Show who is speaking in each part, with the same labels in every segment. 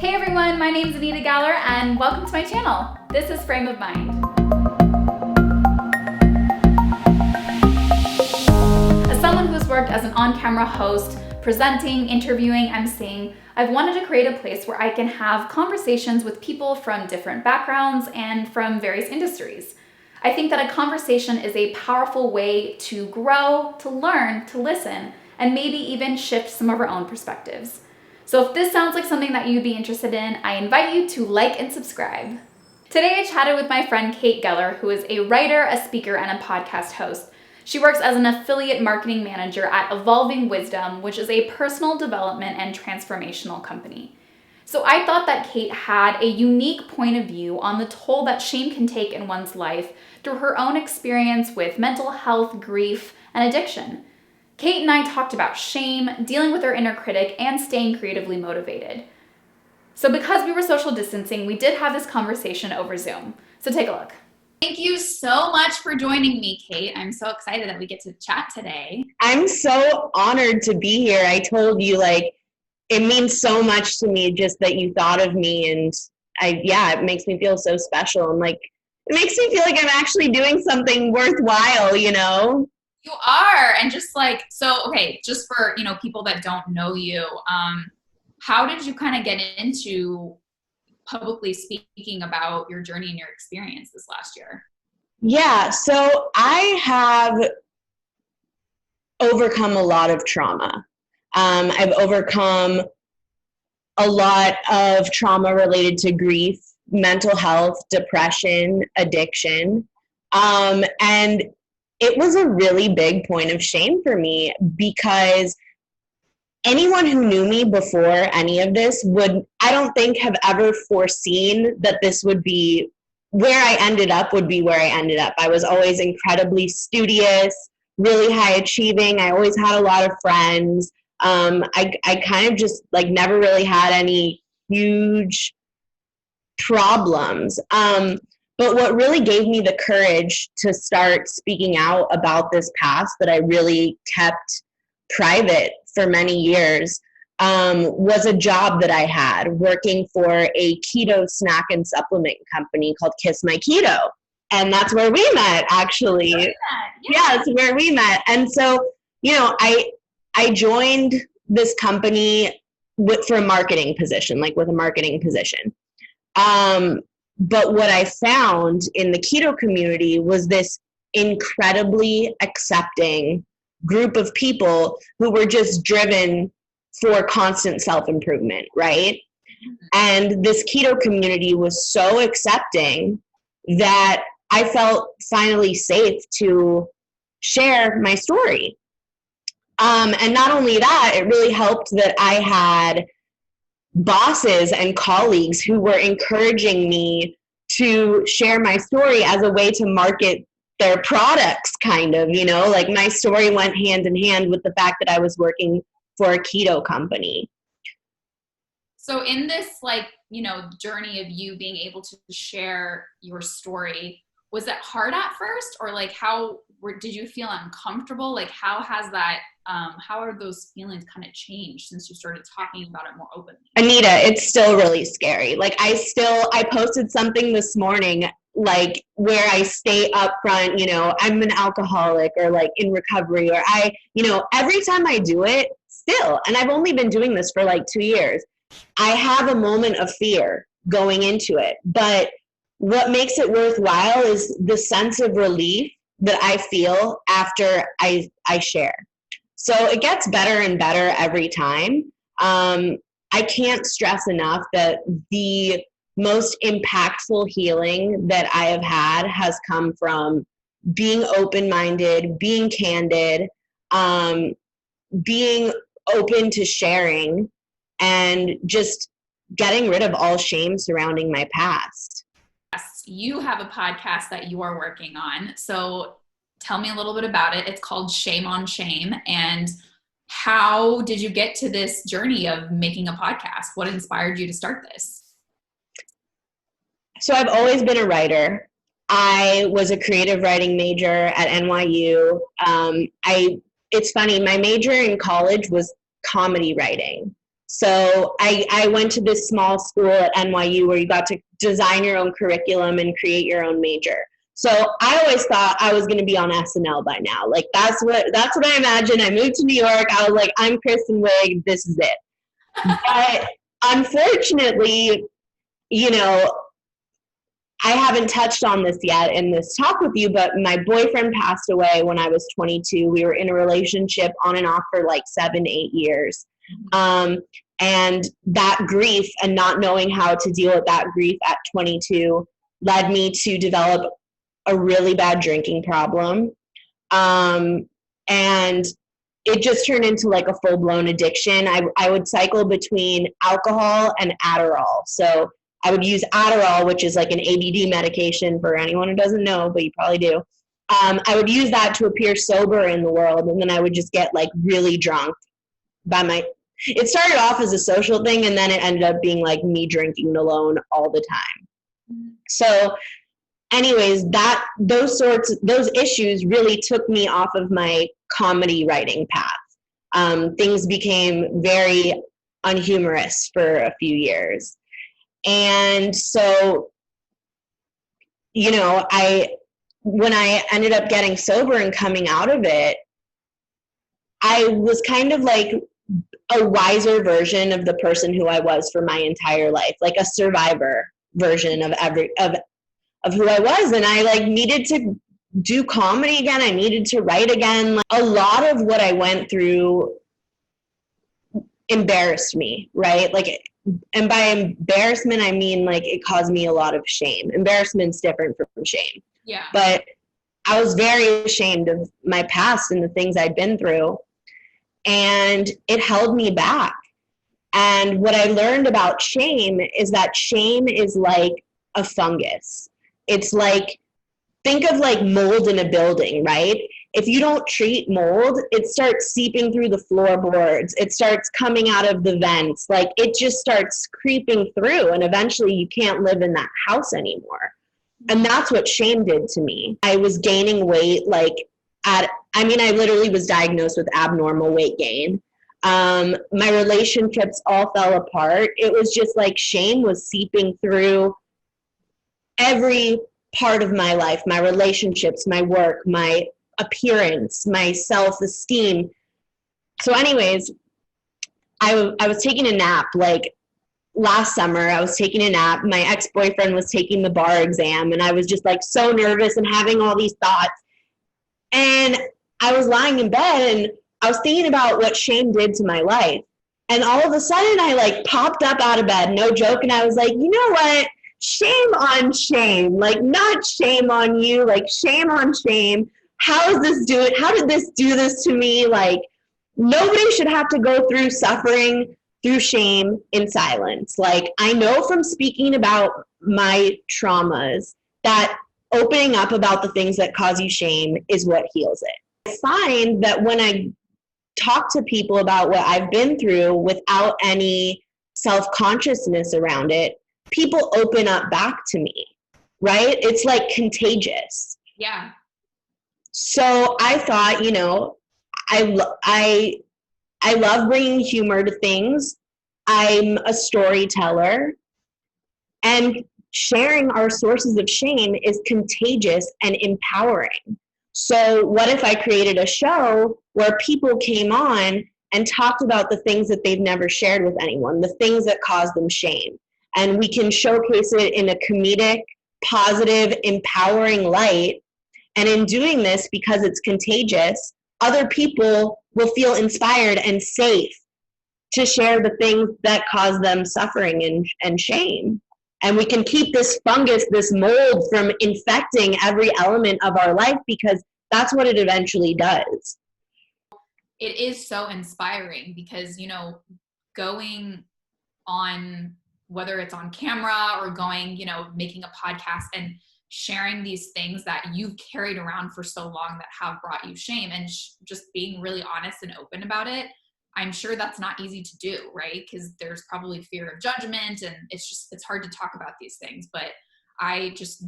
Speaker 1: Hey everyone, my name is Anita and welcome to my channel. This is Frame of Mind. As someone who's worked as an on-camera host, presenting, interviewing, emceeing, I've wanted to create a place where I can have conversations with people from different backgrounds and from various industries. I think that a conversation is a powerful way to grow, to learn, to listen, and maybe even shift some of our own perspectives. So if this sounds like something that you'd be interested in, I invite you to like and subscribe. Today I chatted with my friend Kate Geller, who is a writer, a speaker, and a podcast host. She works as an affiliate marketing manager at Evolving Wisdom, which is a personal development and transformational company. So I thought that Kate had a unique point of view on the toll that shame can take in one's life through her own experience with mental health, grief, and addiction. Kate and I talked about shame, dealing with our inner critic, and staying creatively motivated. So because we were social distancing, we did have this conversation over Zoom. So take a look. Thank you so much for joining me, Kate. I'm so excited that we get to chat today.
Speaker 2: I'm so honored to be here. I told you, it means so much to me just that you thought of me, and it makes me feel so special. And it makes me feel like I'm actually doing something worthwhile, you know?
Speaker 1: You are. And just just for, people that don't know you, how did you kind of get into publicly speaking about your journey and your experience this last year?
Speaker 2: Yeah, so I have overcome a lot of trauma. I've overcome a lot of trauma related to grief, mental health, depression, addiction. And it was a really big point of shame for me because anyone who knew me before any of this I don't think, have ever foreseen that this would be where I ended up would be where I ended up. I was always incredibly studious, really high achieving. I always had a lot of friends. I kind of just never really had any huge problems. But what really gave me the courage to start speaking out about this past that I really kept private for many years was a job that I had working for a keto snack and supplement company called Kiss My Keto. And that's where we met, actually. Yeah, it's where we met. And so, I joined this company for a marketing position, with a marketing position. But what I found in the keto community was this incredibly accepting group of people who were just driven for constant self-improvement, right? And this keto community was so accepting that I felt finally safe to share my story. And not only that, it really helped that I had bosses and colleagues who were encouraging me to share my story as a way to market their products, kind of, my story went hand in hand with the fact that I was working for a keto company.
Speaker 1: So in this, journey of you being able to share your story, was it hard at first, or did you feel uncomfortable? How has that, how are those feelings kind of changed since you started talking about it more openly?
Speaker 2: Anita, it's still really scary. I posted something this morning, where I stay up front, I'm an alcoholic or in recovery, or every time I do it still, and I've only been doing this for 2 years, I have a moment of fear going into it. But what makes it worthwhile is the sense of relief that I feel after I share. So it gets better and better every time. I can't stress enough that the most impactful healing that I have had has come from being open-minded, being candid, being open to sharing, and just getting rid of all shame surrounding my past.
Speaker 1: Yes, you have a podcast that you are working on. So tell me a little bit about it. It's called Shame on Shame. And how did you get to this journey of making a podcast? What inspired you to start this?
Speaker 2: So I've always been a writer. I was a creative writing major at NYU. It's funny, my major in college was comedy writing. So I went to this small school at NYU where you got to design your own curriculum and create your own major. So I always thought I was going to be on SNL by now. Like that's what I imagined. I moved to New York. I was like, I'm Kristen Wiig. This is it. But unfortunately, you know, I haven't touched on this yet in this talk with you, but my boyfriend passed away when I was 22. We were in a relationship on and off for like 7-8 years. And that grief and not knowing how to deal with that grief at 22 led me to develop a really bad drinking problem. And it just turned into like a full-blown addiction. I would cycle between alcohol and Adderall. So I would use Adderall, which is like an ADD medication for anyone who doesn't know, but you probably do. I would use that to appear sober in the world, and then I would just get like really drunk it started off as a social thing, and then it ended up being like me drinking alone all the time. So anyways, those issues really took me off of my comedy writing path. Things became very unhumorous for a few years. And so, you know, when I ended up getting sober and coming out of it, I was kind of like a wiser version of the person who I was for my entire life, like a survivor version of who I was. And I like needed to do comedy again. I needed to write again. Like, a lot of what I went through embarrassed me, right? Like, and by embarrassment, I mean like it caused me a lot of shame. Embarrassment's different from shame.
Speaker 1: Yeah.
Speaker 2: But I was very ashamed of my past and the things I'd been through. And it held me back. And what I learned about shame is that shame is like a fungus. It's like, think of like mold in a building, right? If you don't treat mold, it starts seeping through the floorboards. It starts coming out of the vents. Like it just starts creeping through, and eventually you can't live in that house anymore. And that's what shame did to me. I was gaining weight I literally was diagnosed with abnormal weight gain. My relationships all fell apart. It was just like shame was seeping through every part of my life, my relationships, my work, my appearance, my self-esteem. So anyways, I was taking a nap like last summer. I was taking a nap. My ex-boyfriend was taking the bar exam, and I was just like so nervous and having all these thoughts. And I was lying in bed and I was thinking about what shame did to my life. And all of a sudden I like popped up out of bed, no joke. And I was like, you know what? Shame on shame, like not shame on you, like shame on shame. How did this do this to me? Like nobody should have to go through suffering through shame in silence. Like I know from speaking about my traumas that opening up about the things that cause you shame is what heals it. I find that when I talk to people about what I've been through without any self-consciousness around it, people open up back to me, right? It's like contagious.
Speaker 1: Yeah.
Speaker 2: So I thought, you know, I love bringing humor to things. I'm a storyteller, and sharing our sources of shame is contagious and empowering. So what if I created a show where people came on and talked about the things that they've never shared with anyone, the things that cause them shame, and we can showcase it in a comedic, positive, empowering light. And in doing this, because it's contagious, other people will feel inspired and safe to share the things that cause them suffering and shame. And we can keep this fungus, this mold from infecting every element of our life, because that's what it eventually does.
Speaker 1: It is so inspiring because, you know, going on, whether it's on camera or going, you know, making a podcast and sharing these things that you've carried around for so long that have brought you shame, and just being really honest and open about it. I'm sure that's not easy to do, right? Because there's probably fear of judgment, and it's hard to talk about these things, but I just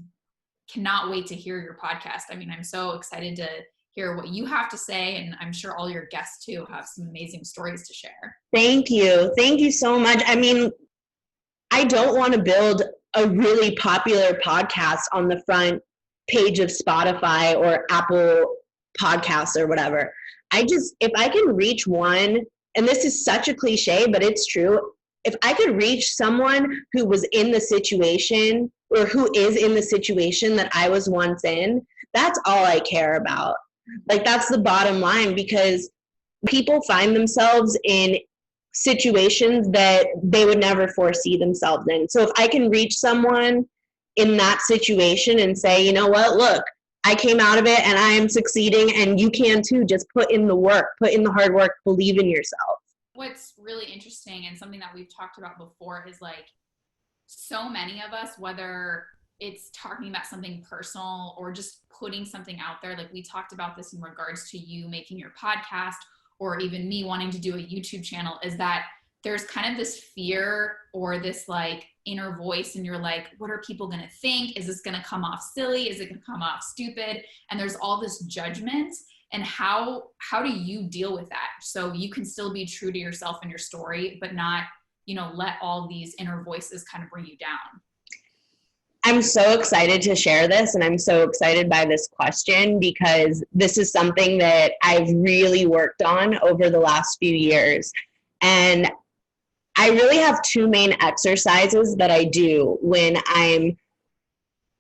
Speaker 1: cannot wait to hear your podcast. I mean, I'm so excited to hear what you have to say. And I'm sure all your guests too have some amazing stories to share.
Speaker 2: Thank you. Thank you so much. I mean, I don't want to build a really popular podcast on the front page of Spotify or Apple Podcasts or whatever. If I can reach one, and this is such a cliche, but it's true. If I could reach someone who was in the situation or who is in the situation that I was once in, that's all I care about. Like, that's the bottom line, because people find themselves in situations that they would never foresee themselves in. So if I can reach someone in that situation and say, you know what, look, I came out of it and I am succeeding, and you can too. Just put in the work, put in the hard work, believe in yourself.
Speaker 1: What's really interesting and something that we've talked about before is like, so many of us, whether it's talking about something personal or just putting something out there, like we talked about this in regards to you making your podcast, or even me wanting to do a YouTube channel, is that there's kind of this fear or this like inner voice, and you're like, what are people going to think? Is this going to come off silly? Is it going to come off stupid? And there's all this judgment. And how do you deal with that so you can still be true to yourself and your story, but not, you know, let all these inner voices kind of bring you down?
Speaker 2: I'm so excited to share this, and I'm so excited by this question, because this is something that I've really worked on over the last few years. And I really have two main exercises that I do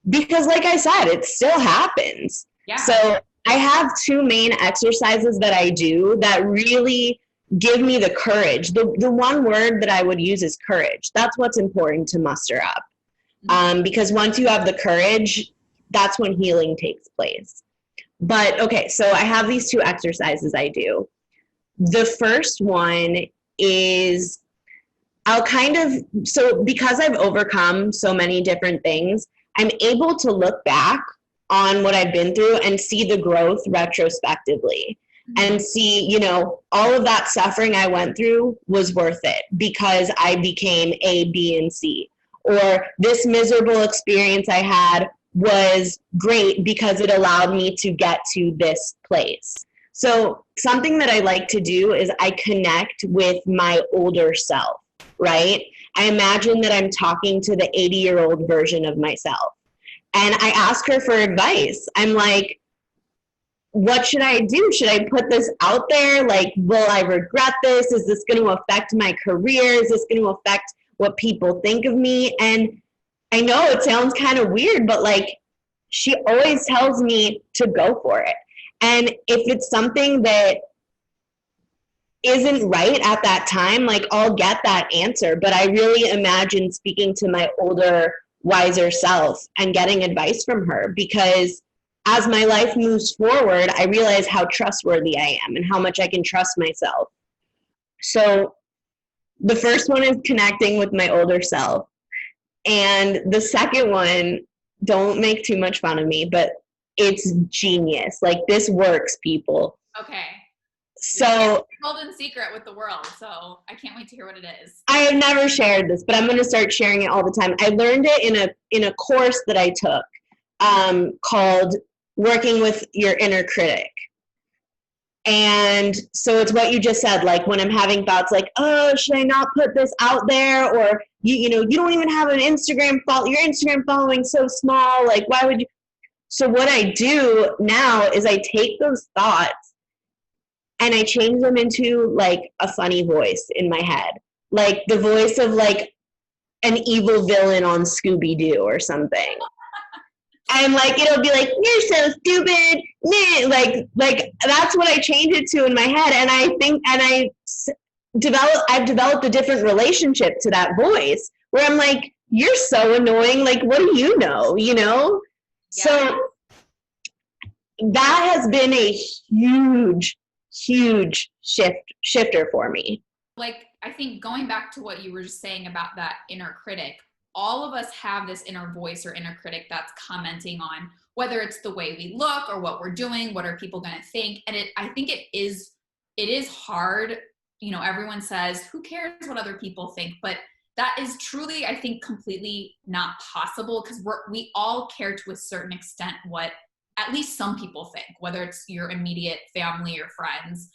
Speaker 2: because like I said, it still happens.
Speaker 1: Yeah.
Speaker 2: So I have two main exercises that I do that really give me the courage. The one word that I would use is courage. That's what's important to muster up. Because once you have the courage, that's when healing takes place. But okay, so I have these two exercises I do. The first one is because I've overcome so many different things, I'm able to look back on what I've been through and see the growth retrospectively, and see, you know, all of that suffering I went through was worth it because I became A, B, and C. Or this miserable experience I had was great because it allowed me to get to this place. So something that I like to do is I connect with my older self, right? I imagine that I'm talking to the 80-year-old version of myself. And I ask her for advice. I'm like, what should I do? Should I put this out there? Like, will I regret this? Is this going to affect my career? Is this going to affect what people think of me? And I know it sounds kind of weird, but like, she always tells me to go for it. And if it's something that isn't right at that time, like, I'll get that answer. But I really imagine speaking to my older, wiser self and getting advice from her, because as my life moves forward, I realize how trustworthy I am and how much I can trust myself. So the first one is connecting with my older self. And the second one, don't make too much fun of me, but it's genius. Like, this works, people.
Speaker 1: Okay.
Speaker 2: So
Speaker 1: golden secret with the world. So I can't wait to hear what it is.
Speaker 2: I have never shared this, but I'm going to start sharing it all the time. I learned it in a course that I took called Working with Your Inner Critic. And so it's what you just said, like, when I'm having thoughts like, oh, should I not put this out there? Or, you know, you don't even have an Instagram follow, your Instagram following's so small. Like, why would you? So what I do now is I take those thoughts and I change them into like a funny voice in my head. Like the voice of like an evil villain on Scooby-Doo or something. And like, it'll be like, you're so stupid. Like that's what I change it to in my head. And I think, and I've developed a different relationship to that voice where I'm like, you're so annoying. Like, what do you know? You know? Yeah. So that has been a huge shifter for me.
Speaker 1: Like, I think going back to what you were just saying about that inner critic, all of us have this inner voice or inner critic that's commenting on whether it's the way we look or what we're doing, what are people going to think. And I think it is hard. You know, everyone says, who cares what other people think? But that is truly, I think, completely not possible, because we all care to a certain extent what at least some people think, whether it's your immediate family or friends.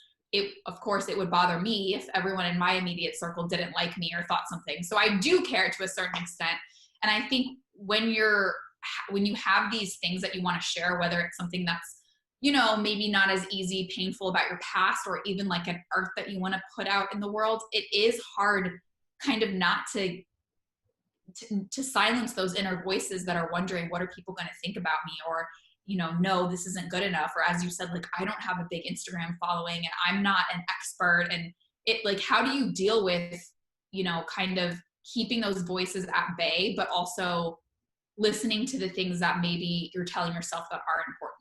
Speaker 1: Of course, it would bother me if everyone in my immediate circle didn't like me or thought something. So I do care to a certain extent. And I think when you have these things that you want to share, whether it's something that's, you know, maybe not as easy, painful about your past, or even like an art that you want to put out in the world, it is hard kind of not to silence those inner voices that are wondering, what are people going to think about me? Or, you know, no, this isn't good enough. Or as you said, like, I don't have a big Instagram following and I'm not an expert. And it, like, how do you deal with, you know, kind of keeping those voices at bay, but also listening to the things that maybe you're telling yourself that are important?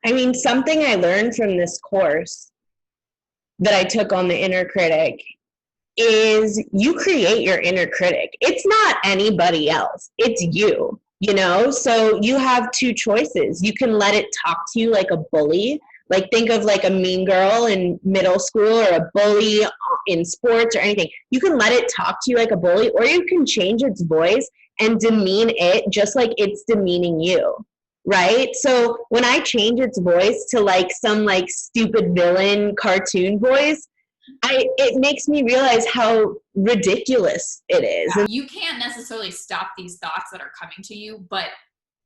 Speaker 2: I mean, something I learned from this course that I took on the inner critic is you create your inner critic. It's not anybody else. It's you, you know? So you have two choices. You can let it talk to you like a bully. Like, think of like a mean girl in middle school or a bully in sports or anything. You can let it talk to you like a bully, or you can change its voice and demean it just like it's demeaning you, right? So when I change its voice to like some like stupid villain cartoon voice, it makes me realize how ridiculous it is.
Speaker 1: Yeah. You can't necessarily stop these thoughts that are coming to you, but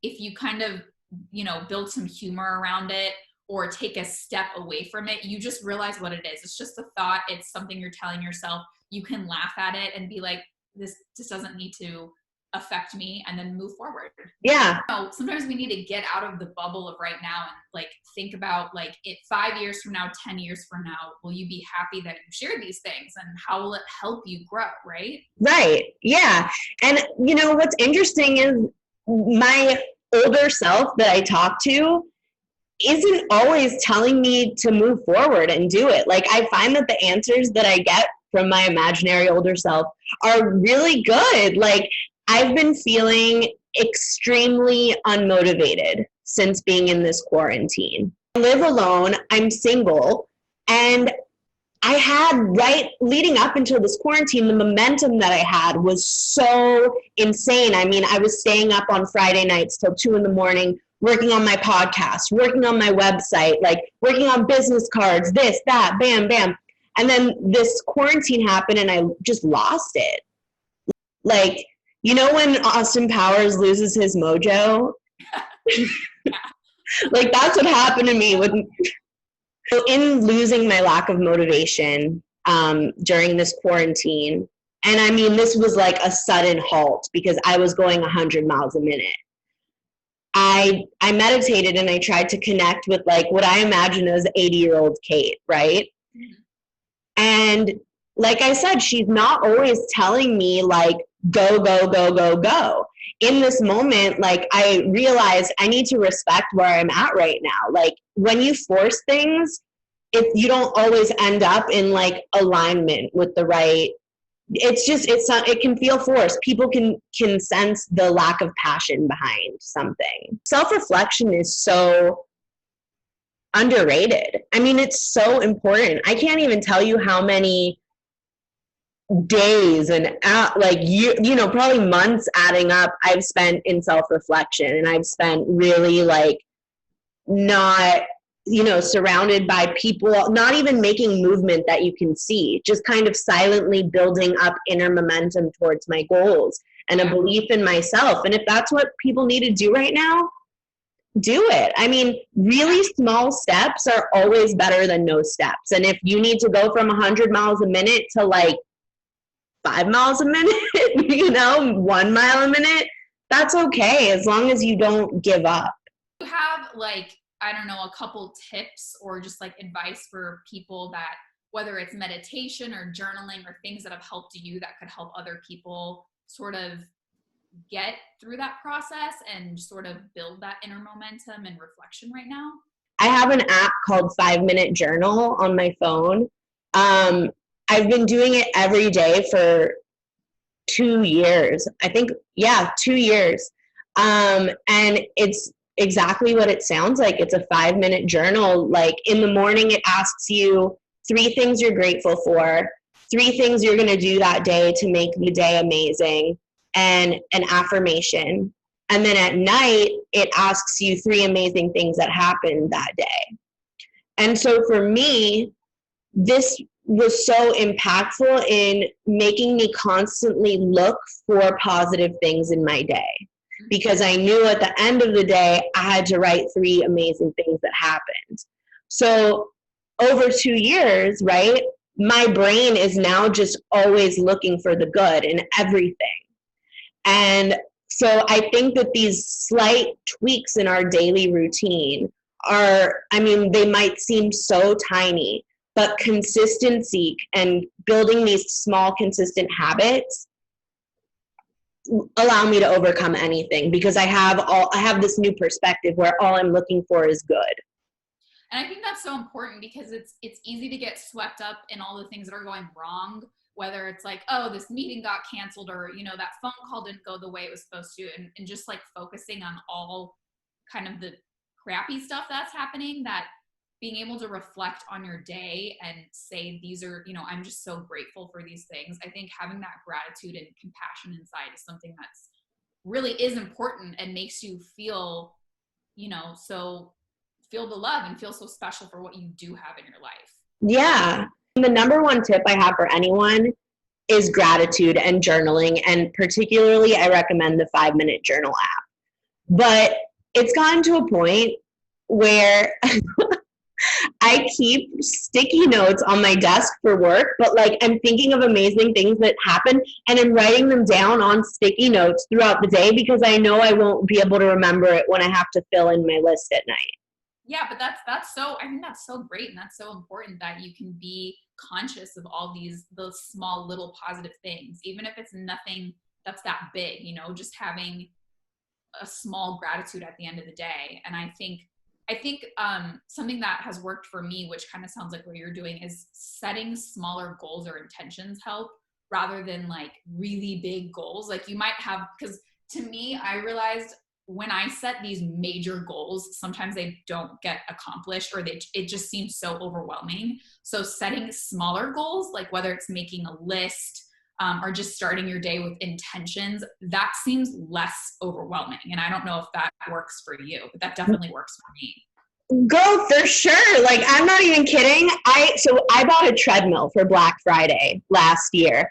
Speaker 1: if you kind of, you know, build some humor around it or take a step away from it, you just realize what it is. It's just a thought. It's something you're telling yourself. You can laugh at it and be like, this doesn't need to affect me, and then move forward.
Speaker 2: Yeah.
Speaker 1: You know, sometimes we need to get out of the bubble of right now and like think about like, it 5 years from now, 10 years from now, will you be happy that you shared these things, and how will it help you grow? Right.
Speaker 2: Right. Yeah. And you know, what's interesting is my older self that I talk to isn't always telling me to move forward and do it. Like, I find that the answers that I get from my imaginary older self are really good. Like, I've been feeling extremely unmotivated since being in this quarantine. I live alone, I'm single, and I had, right leading up until this quarantine, the momentum that I had was so insane. I mean, I was staying up on Friday nights till 2 a.m, working on my podcast, working on my website, like working on business cards, this, that, bam, bam. And then this quarantine happened and I just lost it. Like, you know when Austin Powers loses his mojo? Like, that's what happened to me. So in losing my lack of motivation during this quarantine, and I mean, this was like a sudden halt because I was going 100 miles a minute. I meditated and I tried to connect with like what I imagine as 80-year-old Kate, right? Mm-hmm. And like I said, she's not always telling me like, go, go, go, go, go. In this moment, like, I realized I need to respect where I'm at right now. Like, when you force things, you don't always end up in like alignment with the right. It can feel forced. People can sense the lack of passion behind something. Self-reflection is so underrated. I mean, it's so important. I can't even tell you how many days and like you know, probably months adding up I've spent in self-reflection, and I've spent really like not, you know, surrounded by people, not even making movement that you can see, just kind of silently building up inner momentum towards my goals and a belief in myself. And if that's what people need to do right now, do it. I mean, really small steps are always better than no steps. And if you need to go from 100 miles a minute to like 5 miles a minute, you know, 1 mile a minute, that's okay, as long as you don't give up.
Speaker 1: You have like, I don't know, a couple tips or just like advice for people that, whether it's meditation or journaling or things that have helped you that could help other people sort of get through that process and sort of build that inner momentum and reflection right now?
Speaker 2: I have an app called 5 Minute Journal on my phone. I've been doing it every day for 2 years. I think, 2 years. And it's exactly what it sounds like. It's a 5 minute journal. Like, in the morning, it asks you 3 things you're grateful for, 3 things you're going to do that day to make the day amazing, and an affirmation. And then at night, it asks you 3 amazing things that happened that day. And so for me, this was so impactful in making me constantly look for positive things in my day, because I knew at the end of the day, I had to write 3 amazing things that happened. So over 2 years, right, my brain is now just always looking for the good in everything. And so I think that these slight tweaks in our daily routine they might seem so tiny, but consistency and building these small, consistent habits allow me to overcome anything, because I have this new perspective where all I'm looking for is good.
Speaker 1: And I think that's so important, because it's easy to get swept up in all the things that are going wrong, whether it's like, oh, this meeting got canceled, or, that phone call didn't go the way it was supposed to, and just like focusing on all kind of the crappy stuff that's happening, that being able to reflect on your day and say, these are, I'm just so grateful for these things. I think having that gratitude and compassion inside is something that's really is important and makes you feel, so feel the love and feel so special for what you do have in your life.
Speaker 2: Yeah. The number one tip I have for anyone is gratitude and journaling. And particularly, I recommend the 5-minute journal app. But it's gotten to a point where I keep sticky notes on my desk for work, but like I'm thinking of amazing things that happen and I'm writing them down on sticky notes throughout the day, because I know I won't be able to remember it when I have to fill in my list at night.
Speaker 1: Yeah, but that's so great, and that's so important that you can be conscious of all those small little positive things, even if it's nothing that's that big, just having a small gratitude at the end of the day. And I think something that has worked for me, which kind of sounds like what you're doing, is setting smaller goals or intentions help, rather than like really big goals. Like you might have, because to me, I realized when I set these major goals, sometimes they don't get accomplished, or it just seems so overwhelming. So setting smaller goals, like whether it's making a list, or just starting your day with intentions, that seems less overwhelming. And I don't know if that works for you, but that definitely works for me.
Speaker 2: Go for sure. Like, I'm not even kidding. I bought a treadmill for Black Friday last year,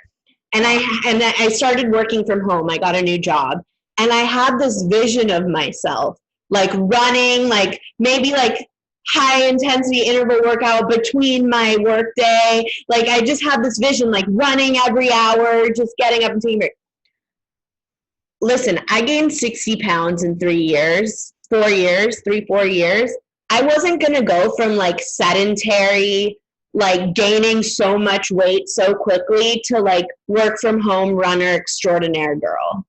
Speaker 2: and I started working from home. I got a new job, and I had this vision of myself like running, like maybe like high intensity interval workout between my work day. Like I just had this vision, like running every hour, just getting up and taking a break. Listen, I gained 60 pounds in 3 years, 4 years, 4 years. I wasn't going to go from like sedentary, like gaining so much weight so quickly, to like work from home runner extraordinaire girl.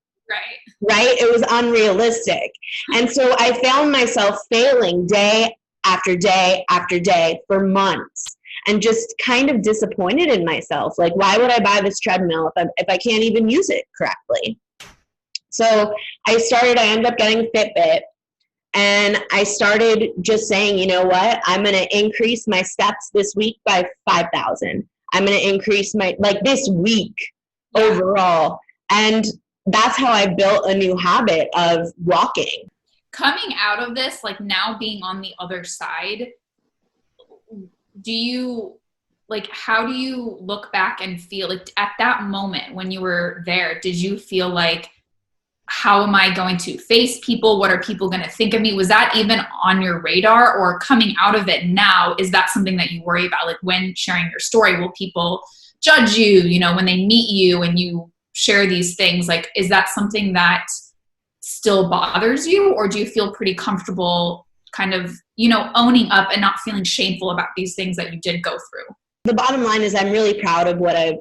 Speaker 2: Right? It was unrealistic. And so I found myself failing day after day after day for months, and just kind of disappointed in myself. Like, why would I buy this treadmill if I can't even use it correctly? So I ended up getting a Fitbit, and I started just saying, you know what? I'm going to increase my steps this week by 5,000. I'm going to increase this week overall. And that's how I built a new habit of walking.
Speaker 1: Coming out of this, like now being on the other side, how do you look back and feel like at that moment when you were there, did you feel like, how am I going to face people? What are people going to think of me? Was that even on your radar? Or coming out of it now, is that something that you worry about? Like when sharing your story, will people judge you, when they meet you and you share these things? Like, is that something that still bothers you, or do you feel pretty comfortable kind of, owning up and not feeling shameful about these things that you did go through?
Speaker 2: The bottom line is I'm really proud of what I've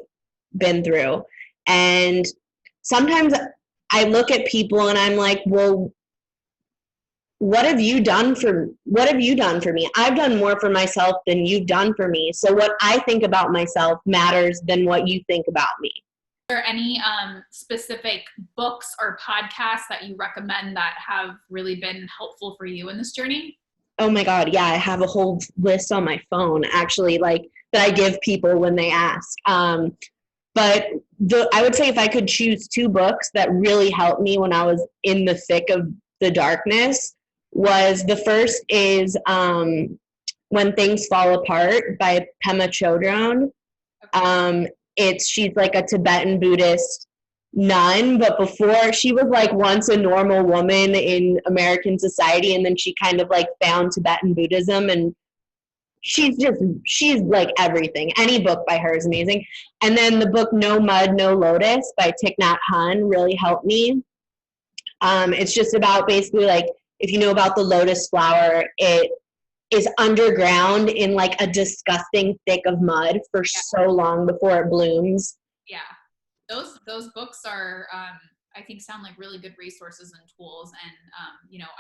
Speaker 2: been through. And sometimes I look at people and I'm like, well, what have you done for me? I've done more for myself than you've done for me. So what I think about myself matters than what you think about me.
Speaker 1: Are there any specific books or podcasts that you recommend that have really been helpful for you in this journey?
Speaker 2: Oh my God, yeah, I have a whole list on my phone, actually, like that I give people when they ask. But I would say if I could choose two books that really helped me when I was in the thick of the darkness, was the first is When Things Fall Apart by Pema Chodron. She's like a Tibetan Buddhist nun, but before she was like once a normal woman in American society, and then she kind of like found Tibetan Buddhism, and she's like everything. Any book by her is amazing. And then the book No Mud, No Lotus by Thich Nhat Hanh really helped me. It's just about basically like, if you know about the lotus flower, it is underground in like a disgusting thick of mud for so long before it blooms.
Speaker 1: Yeah. Those books are, I think, sound like really good resources and tools. And,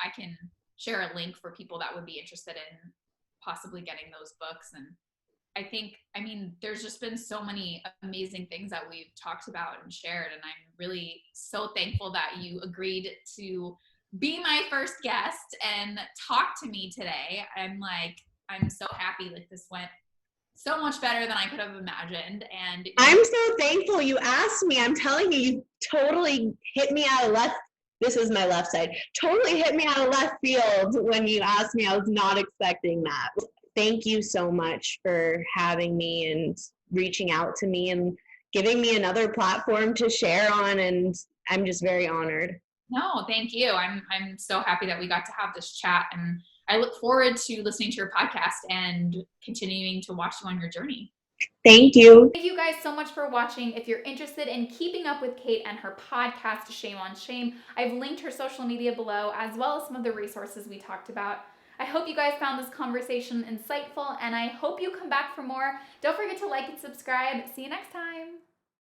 Speaker 1: I can share a link for people that would be interested in possibly getting those books. And there's just been so many amazing things that we've talked about and shared. And I'm really so thankful that you agreed to be my first guest and talk to me today. I'm so happy. Like, this went so much better than I could have imagined. And
Speaker 2: I'm so thankful you asked me. I'm telling you, you totally hit me out of left. This is my left side. Totally hit me out of left field when you asked me. I was not expecting that. Thank you so much for having me and reaching out to me and giving me another platform to share on. And I'm just very honored.
Speaker 1: No, thank you. I'm so happy that we got to have this chat, and I look forward to listening to your podcast and continuing to watch you on your journey.
Speaker 2: Thank you.
Speaker 1: Thank you guys so much for watching. If you're interested in keeping up with Kate and her podcast, Shame on Shame, I've linked her social media below, as well as some of the resources we talked about. I hope you guys found this conversation insightful, and I hope you come back for more. Don't forget to like and subscribe. See you next time.